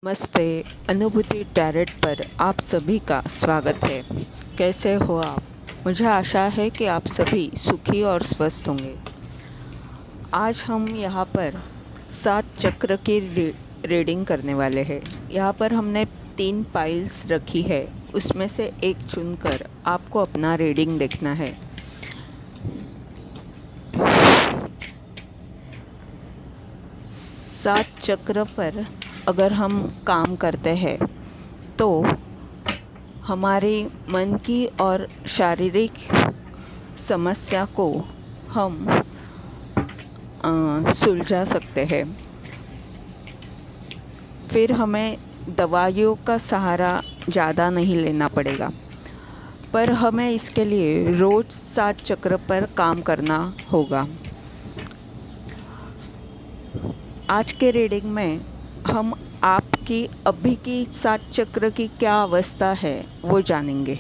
नमस्ते। अनुभूति टैरेट पर आप सभी का स्वागत है। कैसे हो आप? मुझे आशा है कि आप सभी सुखी और स्वस्थ होंगे। आज हम यहाँ पर 7 चक्र की रीडिंग करने वाले हैं। यहाँ पर हमने 3 पाइल्स रखी है, उसमें से एक चुनकर आपको अपना रीडिंग देखना है। सात चक्र पर अगर हम काम करते हैं तो हमारे मन की और शारीरिक समस्या को हम सुलझा सकते हैं। फिर हमें दवाइयों का सहारा ज़्यादा नहीं लेना पड़ेगा, पर हमें इसके लिए रोज़ 7 चक्र पर काम करना होगा। आज के रीडिंग में हम आपकी अभी की 7 चक्र की क्या अवस्था है वो जानेंगे।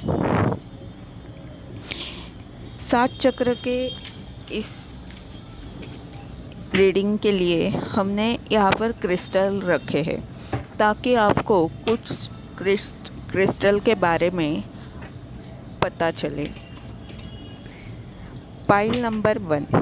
7 चक्र के इस रीडिंग के लिए हमने यहाँ पर क्रिस्टल रखे हैं ताकि आपको कुछ क्रिस्टल के बारे में पता चले। Pile number 1।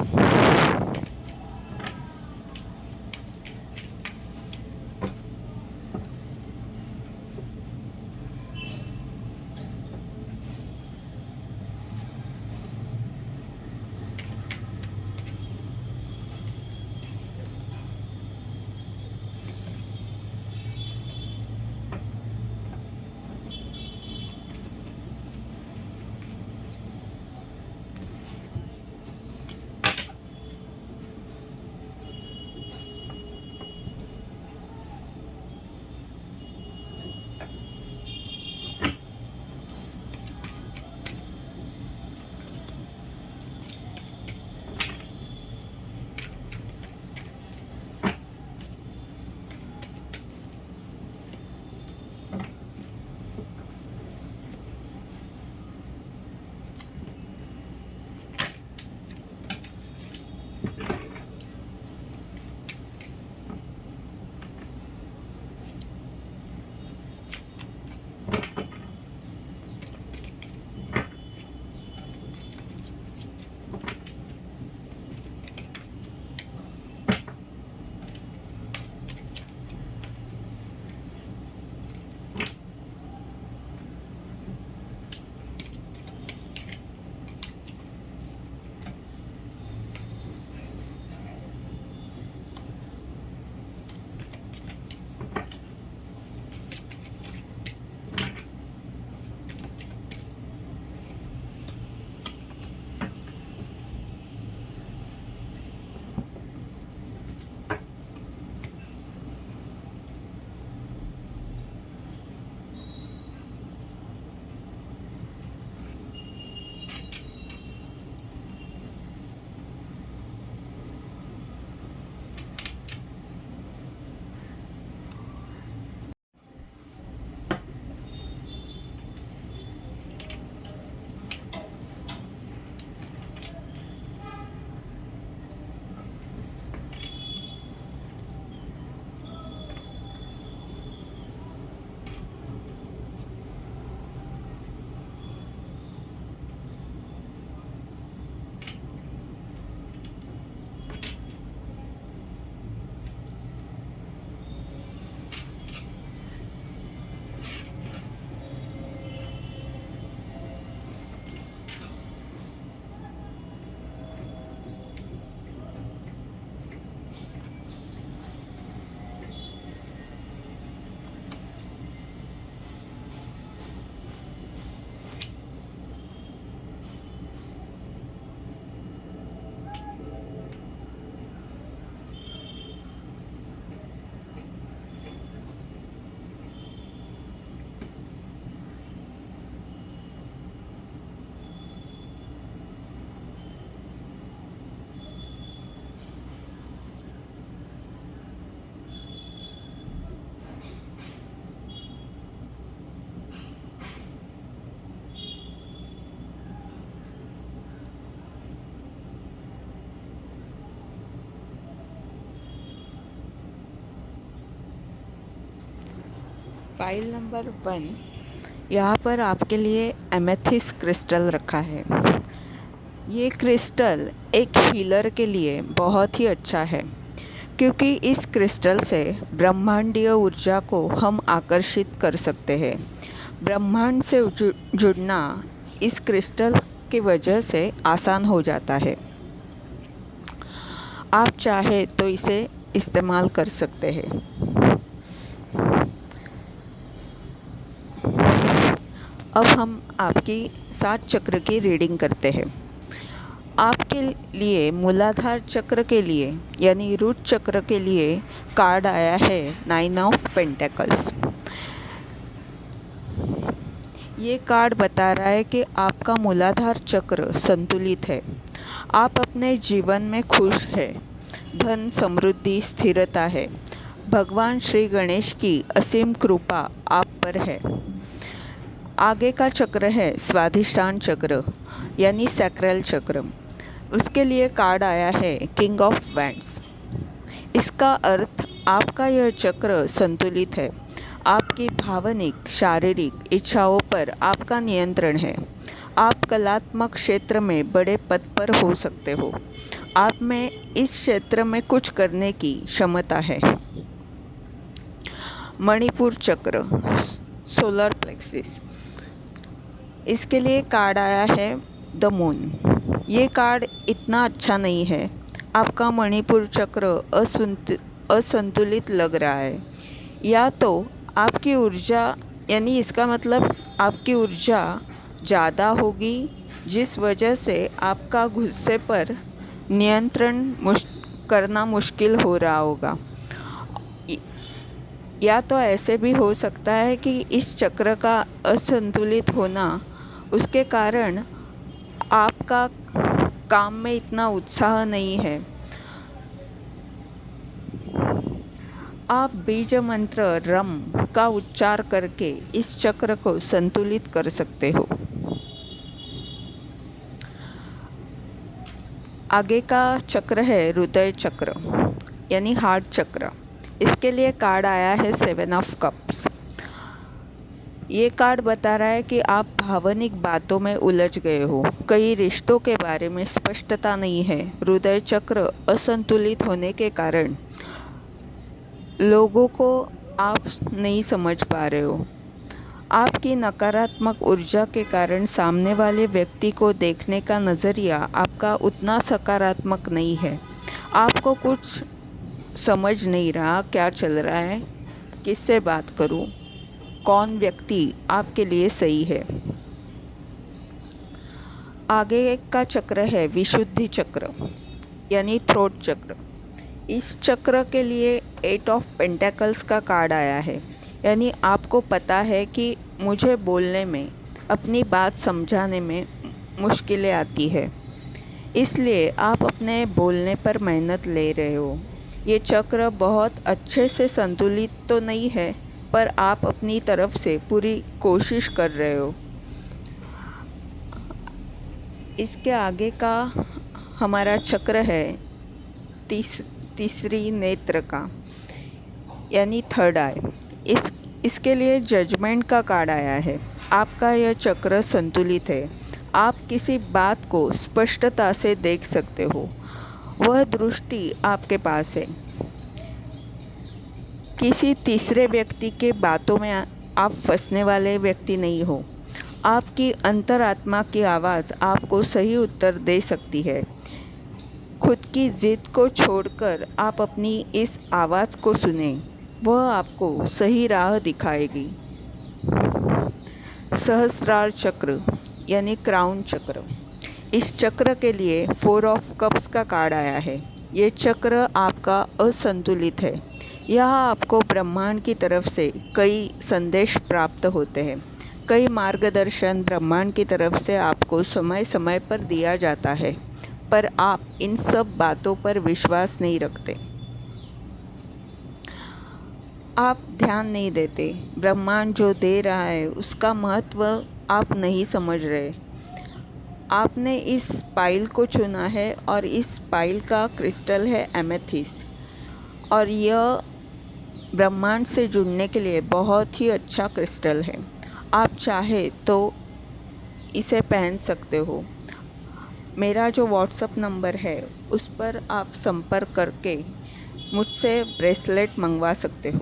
फाइल नंबर 1, यहाँ पर आपके लिए एमेथिस्ट क्रिस्टल रखा है। ये क्रिस्टल एक हीलर के लिए बहुत ही अच्छा है, क्योंकि इस क्रिस्टल से ब्रह्मांडीय ऊर्जा को हम आकर्षित कर सकते हैं। ब्रह्मांड से जुड़ना इस क्रिस्टल की वजह से आसान हो जाता है। आप चाहे तो इसे इस्तेमाल कर सकते हैं। अब हम आपकी 7 चक्र की रीडिंग करते हैं। आपके लिए मूलाधार चक्र के लिए यानी रूट चक्र के लिए कार्ड आया है 9 ऑफ पेंटेकल्स। ये कार्ड बता रहा है कि आपका मूलाधार चक्र संतुलित है। आप अपने जीवन में खुश हैं। धन, समृद्धि, स्थिरता है। भगवान श्री गणेश की असीम कृपा आप पर है। आगे का चक्र है स्वाधिष्ठान चक्र यानी सैक्रल चक्र। उसके लिए कार्ड आया है किंग ऑफ वैंड्स। इसका अर्थ आपका यह चक्र संतुलित है। आपकी भावनिक, शारीरिक इच्छाओं पर आपका नियंत्रण है। आप कलात्मक क्षेत्र में बड़े पद पर हो सकते हो। आप में इस क्षेत्र में कुछ करने की क्षमता है। मणिपुर चक्र, सोलर प्लेक्सिस। इसके लिए कार्ड आया है द मून। ये कार्ड इतना अच्छा नहीं है। आपका मणिपुर चक्र असंतुलित लग रहा है। या तो आपकी ऊर्जा यानी इसका मतलब आपकी ऊर्जा ज़्यादा होगी, जिस वजह से आपका गुस्से पर नियंत्रण करना मुश्किल हो रहा होगा। या तो ऐसे भी हो सकता है कि इस चक्र का असंतुलित होना उसके कारण आपका काम में इतना उत्साह नहीं है। आप बीज मंत्र रम का उच्चार करके इस चक्र को संतुलित कर सकते हो। आगे का चक्र है हृदय चक्र यानी हार्ट चक्र। इसके लिए कार्ड आया है 7 ऑफ कप्स। ये कार्ड बता रहा है कि आप भावनिक बातों में उलझ गए हो। कई रिश्तों के बारे में स्पष्टता नहीं है। हृदय चक्र असंतुलित होने के कारण लोगों को आप नहीं समझ पा रहे हो। आपकी नकारात्मक ऊर्जा के कारण सामने वाले व्यक्ति को देखने का नज़रिया आपका उतना सकारात्मक नहीं है। आपको कुछ समझ नहीं रहा क्या चल रहा है, किससे बात करूं, कौन व्यक्ति आपके लिए सही है। आगे का चक्र है विशुद्धि चक्र यानी थ्रोट चक्र। इस चक्र के लिए 8 ऑफ पेंटेकल्स का कार्ड आया है। यानी आपको पता है कि मुझे बोलने में, अपनी बात समझाने में मुश्किलें आती है, इसलिए आप अपने बोलने पर मेहनत ले रहे हो। ये चक्र बहुत अच्छे से संतुलित तो नहीं है, पर आप अपनी तरफ से पूरी कोशिश कर रहे हो। इसके आगे का हमारा चक्र है तीसरी नेत्र का यानी थर्ड आई। इसके लिए जजमेंट का कार्ड आया है। आपका यह चक्र संतुलित है। आप किसी बात को स्पष्टता से देख सकते हो। वह दृष्टि आपके पास है। किसी तीसरे व्यक्ति के बातों में आप फंसने वाले व्यक्ति नहीं हो। आपकी अंतरात्मा की आवाज़ आपको सही उत्तर दे सकती है। खुद की जिद को छोड़कर आप अपनी इस आवाज़ को सुने, वह आपको सही राह दिखाएगी। सहस्रार चक्र यानी क्राउन चक्र। इस चक्र के लिए 4 ऑफ कप्स का कार्ड आया है। ये चक्र आपका असंतुलित है। यहाँ आपको ब्रह्मांड की तरफ से कई संदेश प्राप्त होते हैं। कई मार्गदर्शन ब्रह्मांड की तरफ से आपको समय समय पर दिया जाता है, पर आप इन सब बातों पर विश्वास नहीं रखते। आप ध्यान नहीं देते। ब्रह्मांड जो दे रहा है उसका महत्व आप नहीं समझ रहे। आपने इस पाइल को चुना है और इस पाइल का क्रिस्टल है एमेथिस्ट, और यह ब्रह्मांड से जुड़ने के लिए बहुत ही अच्छा क्रिस्टल है। आप चाहे तो इसे पहन सकते हो। मेरा जो व्हाट्सएप नंबर है उस पर आप संपर्क करके मुझसे ब्रेसलेट मंगवा सकते हो।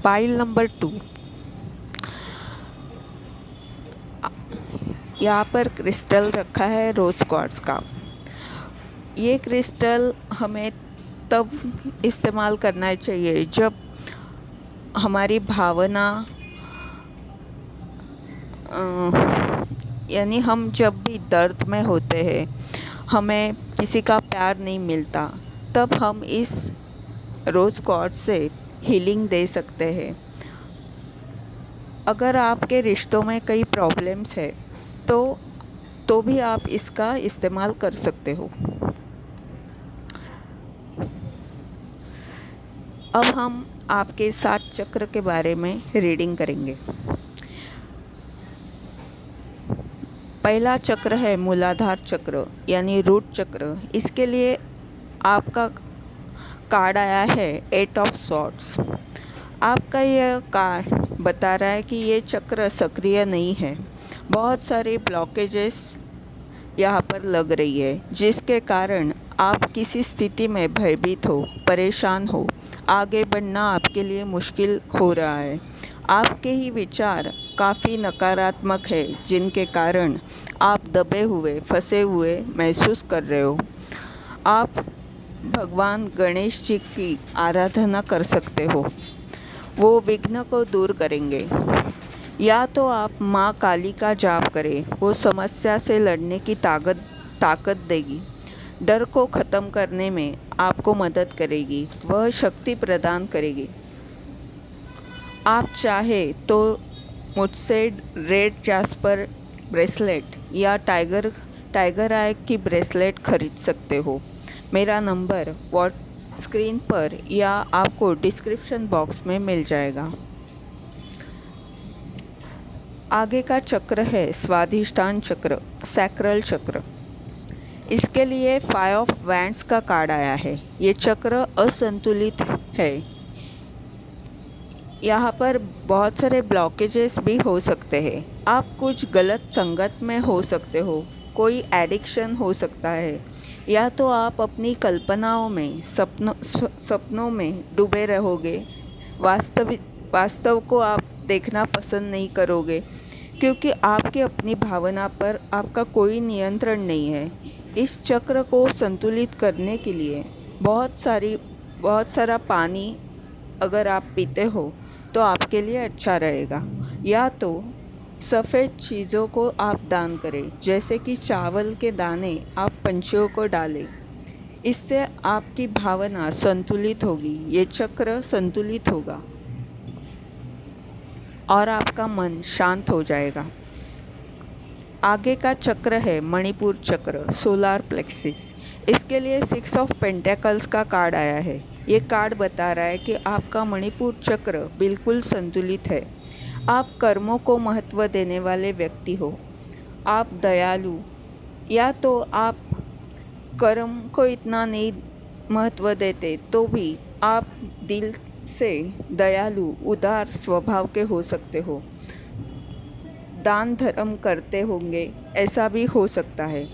पाइल नंबर 2, यहाँ पर क्रिस्टल रखा है रोज़ क्वार्ट्ज का। ये क्रिस्टल हमें तब इस्तेमाल करना चाहिए जब हमारी भावना यानी हम जब भी दर्द में होते हैं, हमें किसी का प्यार नहीं मिलता, तब हम इस रोज़ क्वार्ट्ज से हीलिंग दे सकते हैं। अगर आपके रिश्तों में कई प्रॉब्लम्स है तो भी आप इसका इस्तेमाल कर सकते हो। अब हम आपके 7 चक्र के बारे में रीडिंग करेंगे। पहला चक्र है मूलाधार चक्र यानी रूट चक्र। इसके लिए आपका कार्ड आया है 8 ऑफ स्वॉर्ड्स। आपका यह कार्ड बता रहा है कि ये चक्र सक्रिय नहीं है। बहुत सारे ब्लॉकेजेस यहाँ पर लग रही है, जिसके कारण आप किसी स्थिति में भयभीत हो, परेशान हो, आगे बढ़ना आपके लिए मुश्किल हो रहा है। आपके ही विचार काफ़ी नकारात्मक है, जिनके कारण आप दबे हुए, फंसे हुए महसूस कर रहे हो। आप भगवान गणेश जी की आराधना कर सकते हो, वो विघ्न को दूर करेंगे। या तो आप माँ काली का जाप करें, वो समस्या से लड़ने की ताकत देगी, डर को ख़त्म करने में आपको मदद करेगी, वह शक्ति प्रदान करेगी। आप चाहे तो मुझसे रेड जास्पर ब्रेसलेट या टाइगर आई की ब्रेसलेट खरीद सकते हो। मेरा नंबर स्क्रीन पर या आपको डिस्क्रिप्शन बॉक्स में मिल जाएगा। आगे का चक्र है स्वाधिष्ठान चक्र, सैक्रल चक्र। इसके लिए 5 ऑफ वैंड्स का कार्ड आया है। ये चक्र असंतुलित है। यहाँ पर बहुत सारे ब्लॉकेजेस भी हो सकते हैं। आप कुछ गलत संगत में हो सकते हो, कोई एडिक्शन हो सकता है, या तो आप अपनी कल्पनाओं में सपनों में डूबे रहोगे। वास्तव को आप देखना पसंद नहीं करोगे, क्योंकि आपकी अपनी भावना पर आपका कोई नियंत्रण नहीं है। इस चक्र को संतुलित करने के लिए बहुत सारा पानी अगर आप पीते हो तो आपके लिए अच्छा रहेगा। या तो सफ़ेद चीज़ों को आप दान करें, जैसे कि चावल के दाने आप पंछियों को डालें। इससे आपकी भावना संतुलित होगी, ये चक्र संतुलित होगा और आपका मन शांत हो जाएगा। आगे का चक्र है मणिपुर चक्र, सोलार प्लेक्सिस। इसके लिए 6 ऑफ पेंटेकल्स का कार्ड आया है। ये कार्ड बता रहा है कि आपका मणिपुर चक्र बिल्कुल संतुलित है। आप कर्मों को महत्व देने वाले व्यक्ति हो। आप दयालु, या तो आप कर्म को इतना नहीं महत्व देते तो भी आप दिल से दयालु, उदार स्वभाव के हो सकते हो। दान धर्म करते होंगे, ऐसा भी हो सकता है।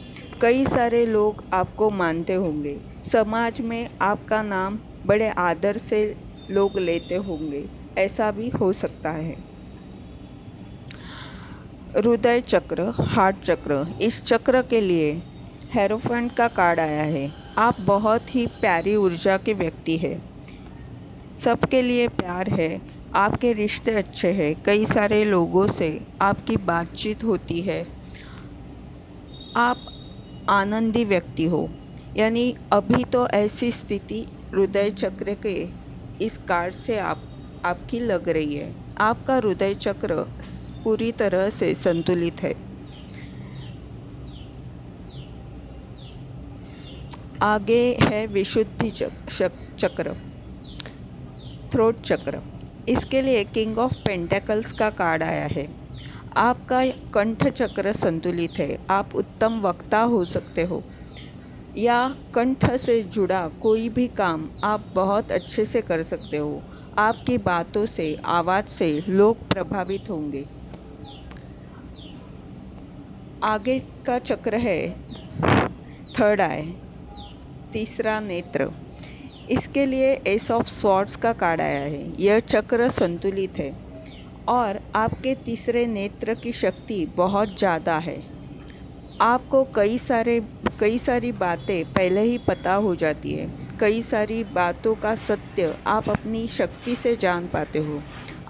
कई सारे लोग आपको मानते होंगे। समाज में आपका नाम बड़े आदर से लोग लेते होंगे, ऐसा भी हो सकता है। हृदय चक्र, हार्ट चक्र, इस चक्र के लिए हेरोफेंट का कार्ड आया है। आप बहुत ही प्यारी ऊर्जा के व्यक्ति हैं, सबके लिए प्यार है, आपके रिश्ते अच्छे हैं, कई सारे लोगों से आपकी बातचीत होती है, आप आनंदी व्यक्ति हो। यानी अभी तो ऐसी स्थिति हृदय चक्र के इस कार्ड से आपकी लग रही है। आपका हृदय चक्र पूरी तरह से संतुलित है। आगे है विशुद्धि चक्र, थ्रोट चक्र। इसके लिए किंग ऑफ पेंटेकल्स का कार्ड आया है। आपका कंठ चक्र संतुलित है, आप उत्तम वक्ता हो सकते हो या कंठ से जुड़ा कोई भी काम आप बहुत अच्छे से कर सकते हो। आपकी बातों से, आवाज़ से लोग प्रभावित होंगे। आगे का चक्र है थर्ड आई, तीसरा नेत्र। इसके लिए एस ऑफ स्वॉर्ड्स का कार्ड आया है। यह चक्र संतुलित है और आपके तीसरे नेत्र की शक्ति बहुत ज़्यादा है। आपको कई सारी बातें पहले ही पता हो जाती है। कई सारी बातों का सत्य आप अपनी शक्ति से जान पाते हो।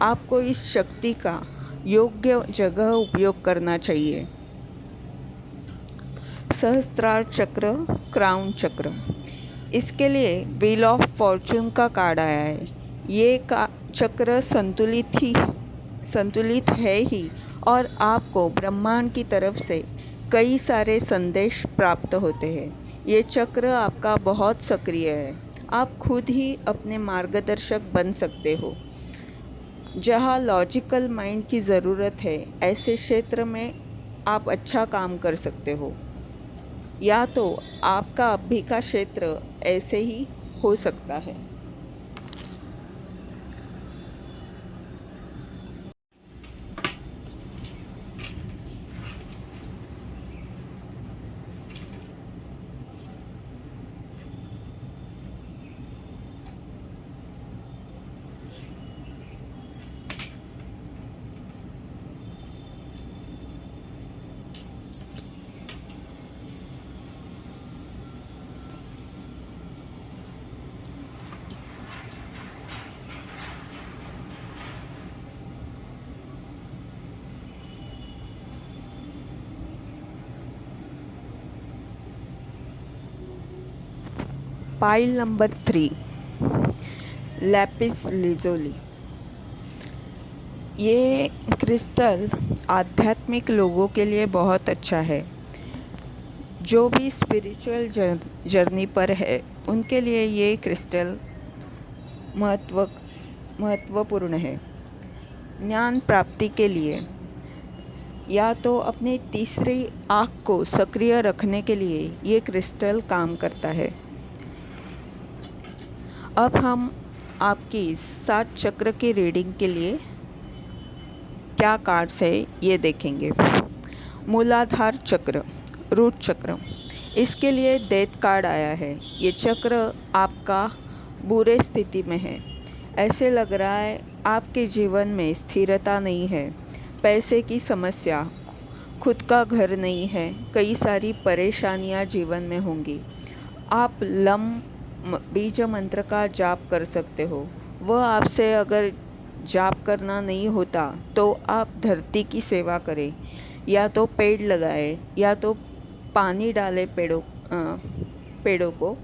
आपको इस शक्ति का योग्य जगह उपयोग करना चाहिए। सहस्त्रार चक्र, क्राउन चक्र। इसके लिए व्हील ऑफ फॉर्चून का कार्ड आया है। ये चक्र संतुलित है ही और आपको ब्रह्मांड की तरफ से कई सारे संदेश प्राप्त होते हैं। ये चक्र आपका बहुत सक्रिय है। आप खुद ही अपने मार्गदर्शक बन सकते हो। जहाँ लॉजिकल माइंड की ज़रूरत है, ऐसे क्षेत्र में आप अच्छा काम कर सकते हो। या तो आपका अभी का क्षेत्र ऐसे ही हो सकता है। Pile number 3, lapis lazuli. ये क्रिस्टल आध्यात्मिक लोगों के लिए बहुत अच्छा है। जो भी स्पिरिचुअल जर्नी पर है, उनके लिए ये क्रिस्टल महत्वपूर्ण है। ज्ञान प्राप्ति के लिए या तो अपनी तीसरी आँख को सक्रिय रखने के लिए ये क्रिस्टल काम करता है। अब हम आपकी 7 चक्र की रीडिंग के लिए क्या कार्ड्स है ये देखेंगे। मूलाधार चक्र, रूट चक्र। इसके लिए डेथ कार्ड आया है। ये चक्र आपका बुरे स्थिति में है। ऐसे लग रहा है आपके जीवन में स्थिरता नहीं है, पैसे की समस्या, खुद का घर नहीं है, कई सारी परेशानियां जीवन में होंगी। आप बीज मंत्र का जाप कर सकते हो। वह आपसे अगर जाप करना नहीं होता तो आप धरती की सेवा करें, या तो पेड़ लगाए, या तो पानी डाले पेड़ों को,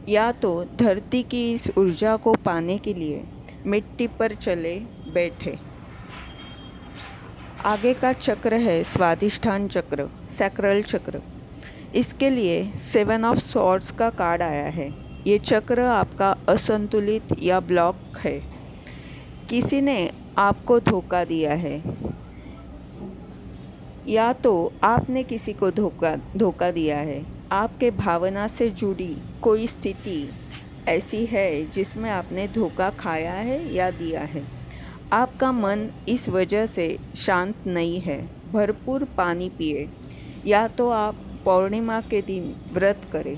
या तो धरती की इस ऊर्जा को पाने के लिए मिट्टी पर चले बैठे। आगे का चक्र है स्वादिष्ठान चक्र, सैक्रल चक्र। इसके लिए 7 ऑफ स्वॉर्ड्स का कार्ड आया है। ये चक्र आपका असंतुलित या ब्लॉक है। किसी ने आपको धोखा दिया है, या तो आपने किसी को धोखा दिया है। आपके भावना से जुड़ी कोई स्थिति ऐसी है जिसमें आपने धोखा खाया है या दिया है। आपका मन इस वजह से शांत नहीं है। भरपूर पानी पिए, या तो आप पूर्णिमा के दिन व्रत करें,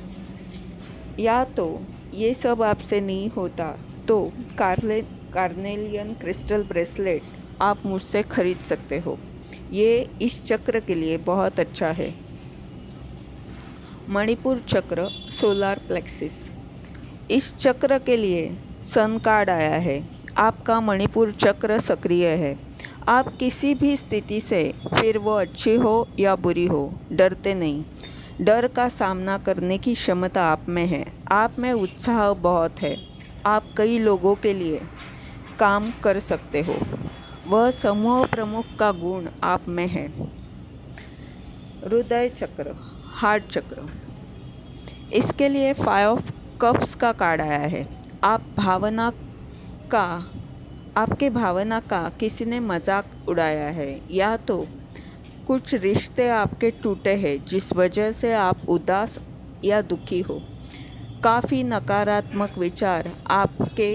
या तो ये सब आपसे नहीं होता तो कार्नेलियन क्रिस्टल ब्रेसलेट आप मुझसे खरीद सकते हो। ये इस चक्र के लिए बहुत अच्छा है। मणिपुर चक्र, सोलार प्लेक्सिस। इस चक्र के लिए सन कार्ड आया है। आपका मणिपुर चक्र सक्रिय है। आप किसी भी स्थिति से, फिर वो अच्छी हो या बुरी हो, डरते नहीं। डर का सामना करने की क्षमता आप में है। आप में उत्साह बहुत है। आप कई लोगों के लिए काम कर सकते हो। वह समूह प्रमुख का गुण आप में है। हृदय चक्र, हार्ट चक्र। इसके लिए 5 ऑफ कप्स का कार्ड आया है। आपके भावना का किसी ने मजाक उड़ाया है, या तो कुछ रिश्ते आपके टूटे हैं जिस वजह से आप उदास या दुखी हो। काफ़ी नकारात्मक विचार आपके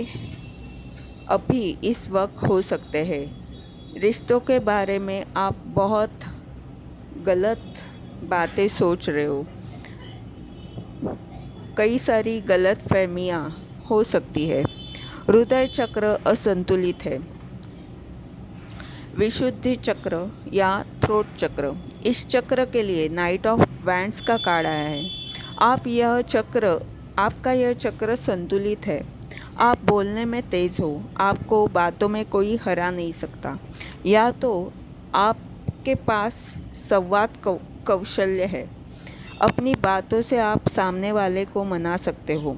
अभी इस वक्त हो सकते हैं। रिश्तों के बारे में आप बहुत गलत बातें सोच रहे हो। कई सारी गलत फहमियाँ हो सकती है। हृदय चक्र असंतुलित है। विशुद्धि चक्र या थ्रोट चक्र। इस चक्र के लिए नाइट ऑफ वैंड्स का कार्ड आया है। आपका यह चक्र संतुलित है। आप बोलने में तेज़ हो। आपको बातों में कोई हरा नहीं सकता। या तो आपके पास संवाद कौशल्य है। अपनी बातों से आप सामने वाले को मना सकते हो।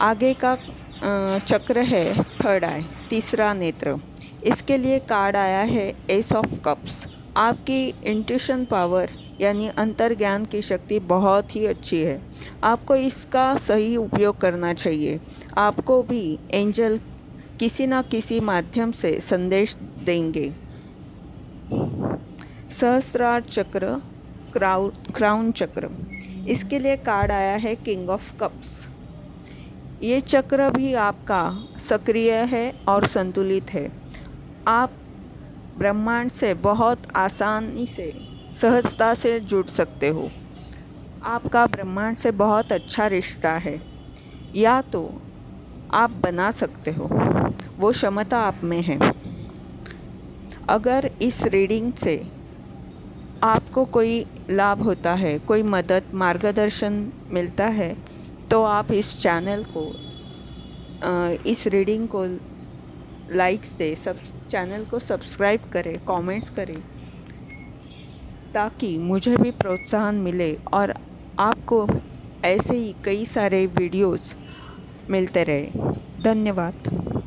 आगे का चक्र है थर्ड आई, तीसरा नेत्र। इसके लिए कार्ड आया है एस ऑफ कप्स। आपकी इंट्यूशन पावर यानी अंतर्ज्ञान की शक्ति बहुत ही अच्छी है। आपको इसका सही उपयोग करना चाहिए। आपको भी एंजल किसी न किसी माध्यम से संदेश देंगे। सहस्त्रार चक्र, क्राउन चक्र। इसके लिए कार्ड आया है किंग ऑफ कप्स। ये चक्र भी आपका सक्रिय है और संतुलित है। आप ब्रह्मांड से बहुत आसानी से, सहजता से जुड़ सकते हो। आपका ब्रह्मांड से बहुत अच्छा रिश्ता है, या तो आप बना सकते हो। वो क्षमता आप में है। अगर इस रीडिंग से आपको कोई लाभ होता है, कोई मदद, मार्गदर्शन मिलता है, तो आप इस चैनल को, इस रीडिंग को लाइक्स दे, चैनल को सब्सक्राइब करें, कमेंट्स करें, ताकि मुझे भी प्रोत्साहन मिले और आपको ऐसे ही कई सारे वीडियोस मिलते रहे। धन्यवाद।